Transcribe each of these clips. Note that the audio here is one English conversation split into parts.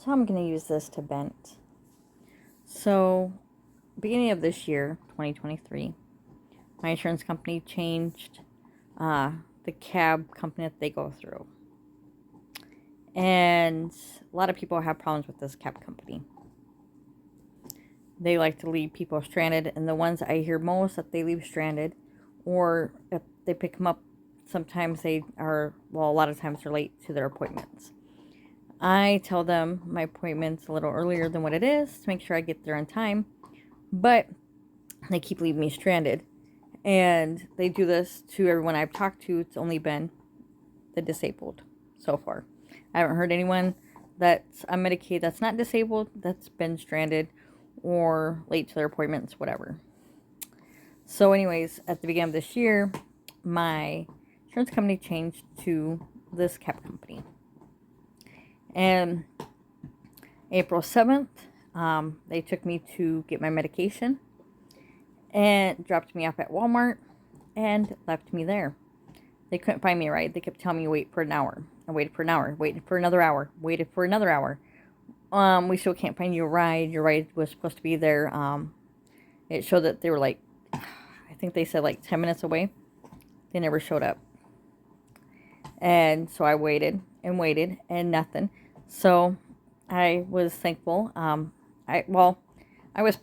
So I'm going to use this to vent. So, beginning of this year, 2023, my insurance company changed the cab company that they go through. And a lot of people have problems with this cab company. They like to leave people stranded, and the ones I hear most that they leave stranded, or if they pick them up, sometimes they are, well, a lot of times they're late to their appointments. I tell them my appointment's a little earlier than what it is to make sure I get there on time, but they keep leaving me stranded. And they do this to everyone I've talked to. It's only been the disabled so far. I haven't heard anyone that's on Medicaid that's not disabled that's been stranded or late to their appointments, whatever. So anyways, at the beginning of this year, my insurance company changed to this cab company. And April 7th, they took me to get my medication and dropped me off at Walmart and left me there. They couldn't find me a ride. They kept telling me wait for an hour. I waited for an hour, waited for another hour, waited for another hour. We still can't find you a ride. Your ride was supposed to be there. It showed that they were like, I think they said like 10 minutes away. They never showed up. And so I waited and waited and nothing. So I was thankful. I was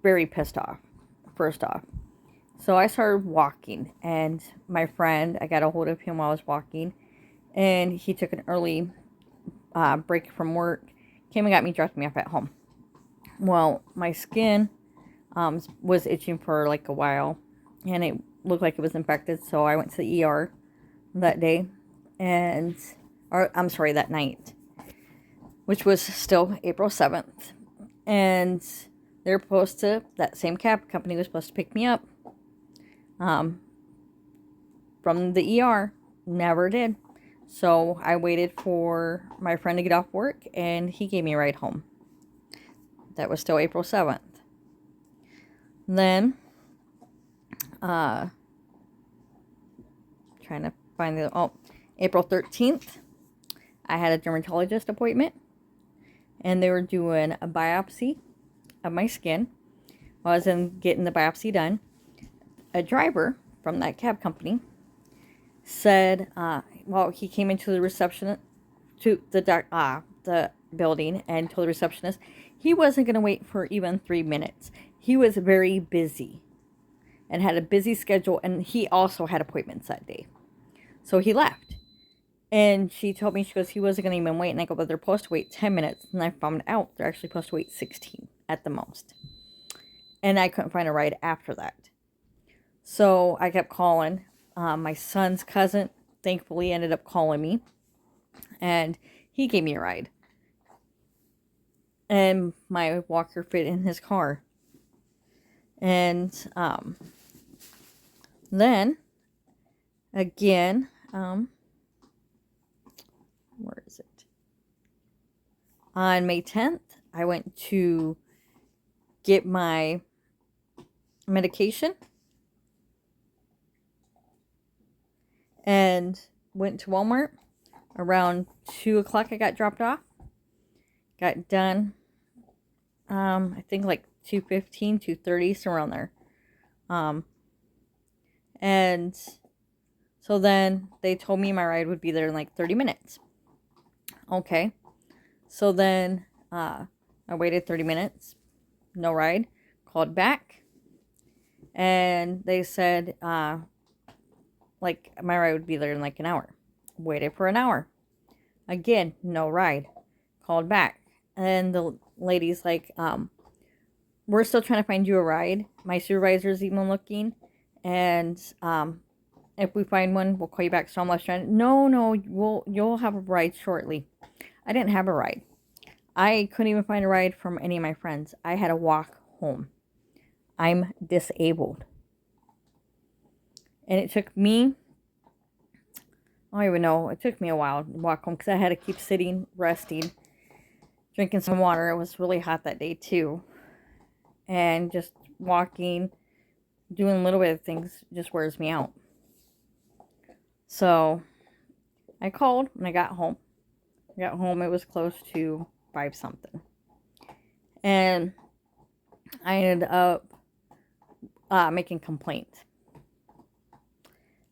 very pissed off, first off. So I started walking, and my friend, I got a hold of him while I was walking, and he took an early break from work, came and got me, dropped me off at home. Well, my skin was itching for like a while, and it looked like it was infected, so I went to the ER that day, that night, which was still April 7th, and they're supposed to, that same cab company was supposed to pick me up from the ER. Never did. So I waited for my friend to get off work, and he gave me a ride home. That was still April 7th. Then, trying to find April 13th, I had a dermatologist appointment, and they were doing a biopsy of my skin. While I was getting the biopsy done, a driver from that cab company said, he came into the reception to the building and told the receptionist he wasn't going to wait for even 3 minutes. He was very busy and had a busy schedule, and he also had appointments that day. So he left. And she told me, she goes, he wasn't going to even wait. And I go, but they're supposed to wait 10 minutes. And I found out they're actually supposed to wait 16 at the most. And I couldn't find a ride after that. So I kept calling. My son's cousin, thankfully, ended up calling me. And he gave me a ride. And my walker fit in his car. And then, again, where is it? On May 10th, I went to get my medication and went to Walmart. Around 2 o'clock, I got dropped off. Got done, I think like 2:15, 2:30, somewhere around there. And so then they told me my ride would be there in like 30 minutes. Okay. So then I waited 30 minutes. No ride. Called back. And they said my ride would be there in like an hour. Waited for an hour. Again, no ride. Called back. And the lady's like, we're still trying to find you a ride. My supervisor's even looking. And if we find one, we'll call you back. So I'm left trying. No, you'll have a ride shortly. I didn't have a ride. I couldn't even find a ride from any of my friends. I had to walk home. I'm disabled. And it took me, I don't even know, it took me a while to walk home because I had to keep sitting, resting, drinking some water. It was really hot that day too. And just walking, doing a little bit of things just wears me out. So I called when I got home. I got home, it was close to 5 something. And I ended up making complaints.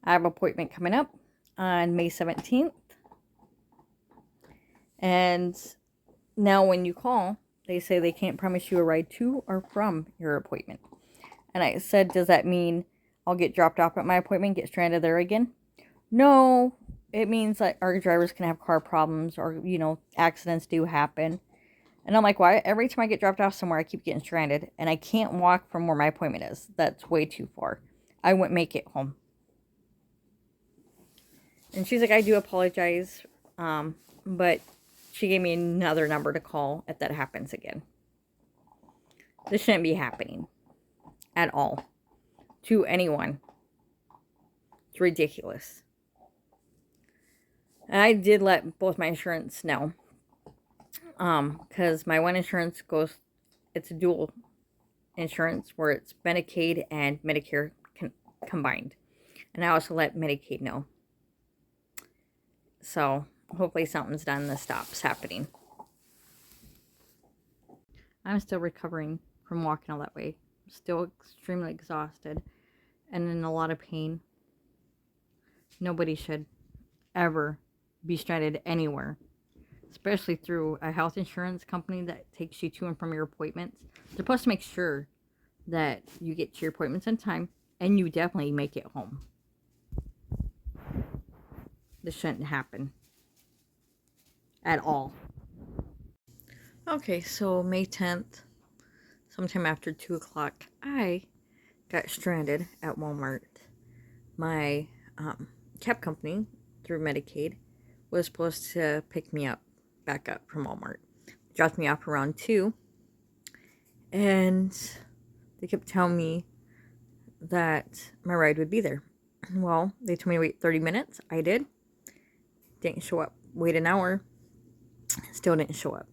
I have an appointment coming up on May 17th. And now when you call, they say they can't promise you a ride to or from your appointment. And I said, does that mean I'll get dropped off at my appointment, get stranded there again? No, it means that our drivers can have car problems or, accidents do happen. And I'm like, why? Every time I get dropped off somewhere, I keep getting stranded. And I can't walk from where my appointment is. That's way too far. I wouldn't make it home. And she's like, I do apologize. But she gave me another number to call if that happens again. This shouldn't be happening at all to anyone. It's ridiculous. And I did let both my insurance know. Because my one insurance it's a dual insurance where it's Medicaid and Medicare combined. And I also let Medicaid know. So hopefully something's done that stops happening. I'm still recovering from walking all that way. I'm still extremely exhausted and in a lot of pain. Nobody should ever be stranded anywhere, especially through a health insurance company that takes you to and from your appointments. They're supposed to make sure that you get to your appointments on time and you definitely make it home. This shouldn't happen at all. Okay, so May 10th, sometime after 2 o'clock, I got stranded at Walmart. My cab company, through Medicaid, was supposed to pick me up, back up from Walmart. Dropped me off around 2, and they kept telling me that my ride would be there. Well, they told me to wait 30 minutes. I did. Didn't show up. Wait an hour. Still didn't show up.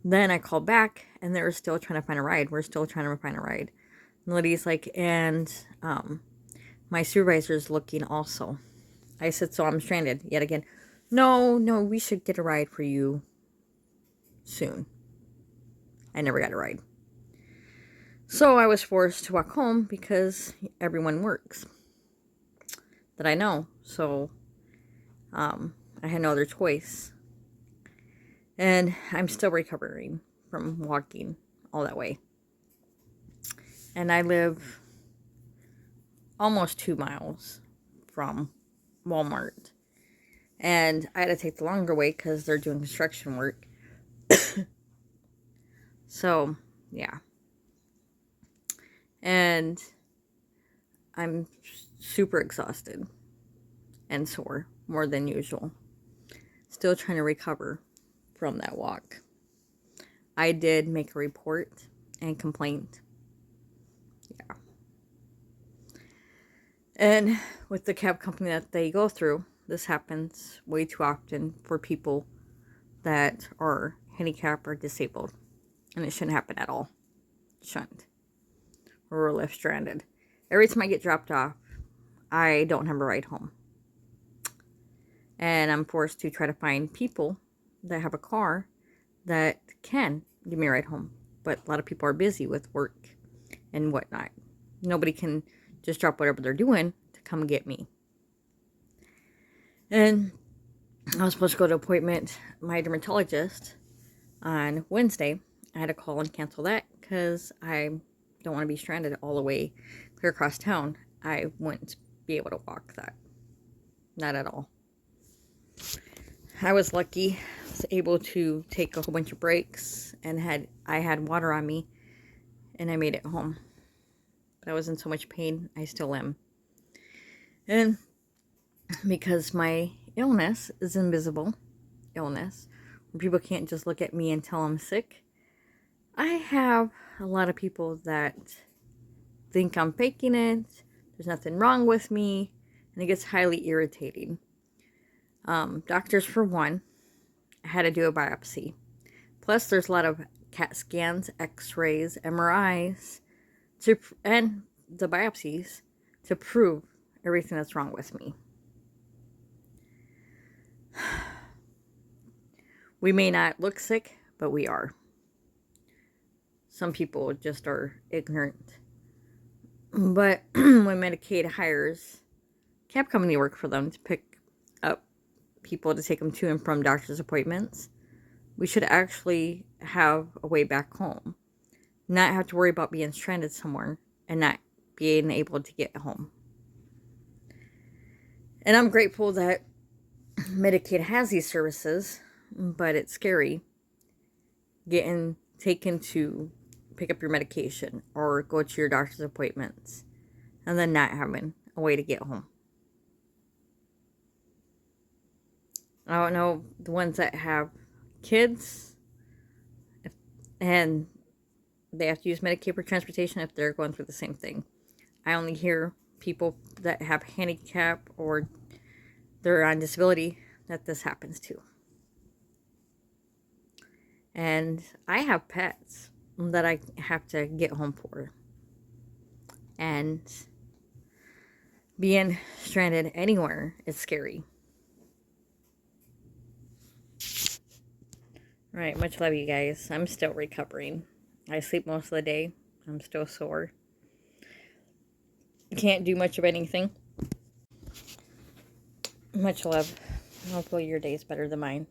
Then I called back, and they were still trying to find a ride. We're still trying to find a ride. And the lady's like, and my supervisor's looking also. I said, so I'm stranded yet again. No, we should get a ride for you soon. I never got a ride. So I was forced to walk home because everyone works that I know. So I had no other choice. And I'm still recovering from walking all that way. And I live almost 2 miles from Walmart. And I had to take the longer way because they're doing construction work. So, yeah. And I'm super exhausted and sore, more than usual. Still trying to recover from that walk. I did make a report and complaint. Yeah. And with the cab company that they go through, this happens way too often for people that are handicapped or disabled. And it shouldn't happen at all. It shouldn't. Or we're left stranded. Every time I get dropped off, I don't have a ride home. And I'm forced to try to find people that have a car that can give me a ride home. But a lot of people are busy with work and whatnot. Nobody can just drop whatever they're doing to come get me. And I was supposed to go to an appointment, my dermatologist, on Wednesday. I had to call and cancel that because I don't want to be stranded all the way clear across town. I wouldn't be able to walk that. Not at all. I was lucky. I was able to take a whole bunch of breaks and I had water on me and I made it home. But I was in so much pain, I still am. And because my illness is invisible illness, where people can't just look at me and tell I'm sick, I have a lot of people that think I'm faking it. There's nothing wrong with me, and it gets highly irritating. Doctors, for one, had to do a biopsy. Plus, there's a lot of CAT scans, X-rays, MRIs, and the biopsies to prove everything that's wrong with me. We may not look sick, but we are. Some people just are ignorant. But when Medicaid hires cab company work for them to pick up people to take them to and from doctor's appointments, we should actually have a way back home. Not have to worry about being stranded somewhere and not being able to get home. And I'm grateful that Medicaid has these services, but it's scary getting taken to pick up your medication or go to your doctor's appointments and then not having a way to get home. I don't know the ones that have kids and they have to use Medicaid for transportation if they're going through the same thing. I only hear people that have handicap or they're on disability that this happens to. And I have pets that I have to get home for. And being stranded anywhere is scary. Alright, much love, you guys. I'm still recovering. I sleep most of the day. I'm still sore. Can't do much of anything. Much love. Hopefully your day is better than mine.